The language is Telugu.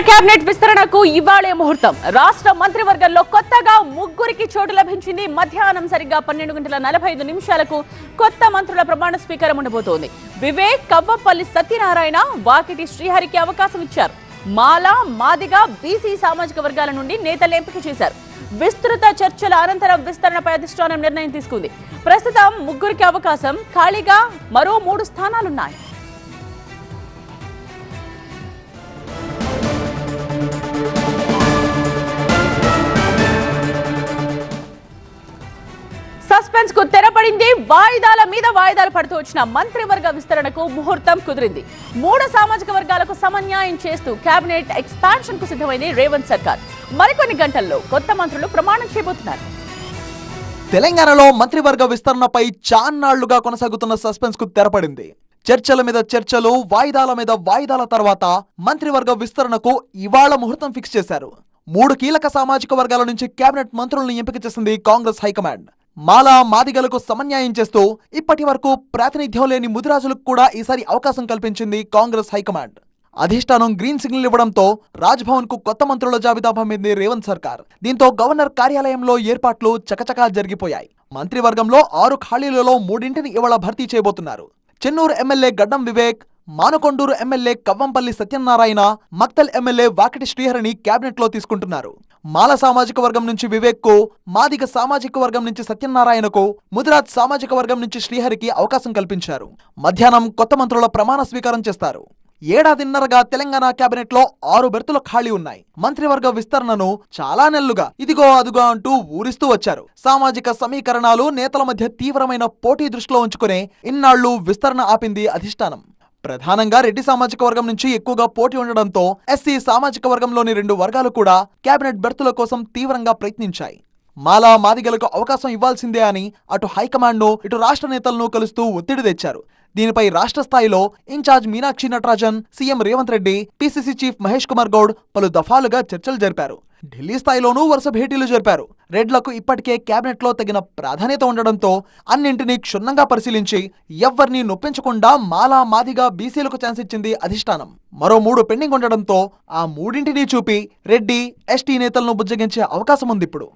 కేబినెట్ విస్తరణకు ఇవాళే ముహూర్తం. రాష్ట్ర మంత్రివర్గంలో కొత్తగా ముగ్గురికి చోటు లభించింది. మధ్యాహ్నం సరిగ్గా 12:45 కొత్త మంత్రుల ప్రమాణ స్వీకారం ఉండబోతోంది. వివేక్, కవ్వంపల్లి సత్యనారాయణ, వాకిటి శ్రీహరికి అవకాశం ఇచ్చారు. మాల, మాదిగ, బీసీ సామాజిక వర్గాల నుండి నేతలు ఎంపిక చేశారు. విస్తృత చర్చల అనంతరం విస్తరణపై అధిష్టానం నిర్ణయం తీసుకుంది. ప్రస్తుతం ముగ్గురికి అవకాశం, ఖాళీగా మరో 3 స్థానాలున్నాయి. సస్పెన్స్ కు తెరపడింది. వాయిదాల మీద వాయిదాలు పడుతూ వచ్చిన మంత్రివర్గ విస్తరణకు ముహూర్తం కుదిరింది. 3 సామాజిక వర్గాలకు సమన్యాయం చేస్తూ కేబినెట్ ఎక్స్పాన్షన్ కు సిద్ధమైంది రేవంత్ సర్కార్. మరికొన్ని గంటల్లో కొత్త మంత్రులు ప్రమాణం చేయబోతున్నారు. తెలంగాణలో మంత్రివర్గ విస్తరణపై చాన్నాళ్లుగా కొనసాగుతున్న సస్పెన్స్ కు తెరపడింది. చర్చల మీద చర్చలు, వాయిదాల మీద వాయిదాల తర్వాత మంత్రివర్గ విస్తరణకు ఇవాళ ముహూర్తం ఫిక్స్ చేశారు. 3 కీలక సామాజిక వర్గాల నుంచి కేబినెట్ మంత్రులను ఎంపిక చేసింది కాంగ్రెస్ హైకమాండ్. మాల, మాదిగలకు సమన్యాయం చేస్తూ ఇప్పటి వరకు ప్రాతినిధ్యం లేని ముదిరాజులకు కూడా ఈసారి అవకాశం కల్పించింది కాంగ్రెస్ హైకమాండ్. అధిష్టానం గ్రీన్ సిగ్నల్ ఇవ్వడంతో రాజ్భవన్ కు కొత్త మంత్రుల జాబితా పంపింది రేవంత్ సర్కార్. దీంతో గవర్నర్ కార్యాలయంలో ఏర్పాట్లు చకచకా జరిగిపోయాయి. మంత్రివర్గంలో 6 ఖాళీలలో 3ంటిని ఇవాళ భర్తీ చేయబోతున్నారు. చెన్నూరు ఎమ్మెల్యే గడ్డం వివేక్, మానకొండూరు ఎమ్మెల్యే కవ్వంపల్లి సత్యనారాయణ, మక్తల్ ఎమ్మెల్యే వాకిటి శ్రీహరిని కేబినెట్ లో తీసుకుంటున్నారు. మాల సామాజిక వర్గం నుంచి వివేక్ కు, మాదిగ సామాజిక వర్గం నుంచి సత్యనారాయణకు, ముదిరాజ్ సామాజిక వర్గం నుంచి శ్రీహరికి అవకాశం కల్పించారు. మధ్యాహ్నం కొత్త మంత్రుల ప్రమాణ స్వీకారం చేస్తారు. ఏడాదిన్నరగా తెలంగాణ కేబినెట్ లో 6 బెర్తులు ఖాళీ ఉన్నాయి. మంత్రివర్గ విస్తరణను చాలా నెలలుగా ఇదిగో అదుగో అంటూ ఊరిస్తూ వచ్చారు. సామాజిక సమీకరణాలు, నేతల మధ్య తీవ్రమైన పోటీ దృష్టిలో ఉంచుకునే ఇన్నాళ్లు విస్తరణ ఆపింది అధిష్టానం. ప్రధానంగా రెడ్డి సామాజిక వర్గం నుంచి ఎక్కువగా పోటీ ఉండడంతో ఎస్సీ సామాజిక వర్గంలోని 2 వర్గాలు కూడా కేబినెట్ బెర్తుల కోసం తీవ్రంగా ప్రయత్నించాయి. మాలా, మాదిగలకు అవకాశం ఇవ్వాల్సిందే అని అటు హైకమాండ్ ను, ఇటు రాష్ట్ర నేతలను కలుస్తూ ఒత్తిడి తెచ్చారు. దీనిపై రాష్ట్ర స్థాయిలో incharge Meenakshi Natarajan, CM Revanth Reddy, PCC chief Mahesh Kumar Goud పలు దఫాలుగా చర్చలు జరిపారు. ఢిల్లీ స్థాయిలోనూ వరుస భేటీలు జరిపారు. రెడ్లకు ఇప్పటికే కేబినెట్ లో తగిన ప్రాధాన్యత ఉండడంతో అన్నింటినీ క్షుణ్ణంగా పరిశీలించి ఎవ్వరినీ నొప్పించకుండా మాలా, మాదిగ, బీసీలకు ఛాన్స్ ఇచ్చింది అధిష్టానం. మరో 3 పెండింగ్ ఉండడంతో ఆ 3ంటినీ చూపి రెడ్డి, ఎస్టీ నేతలను బుజ్జగించే అవకాశం ఉంది ఇప్పుడు.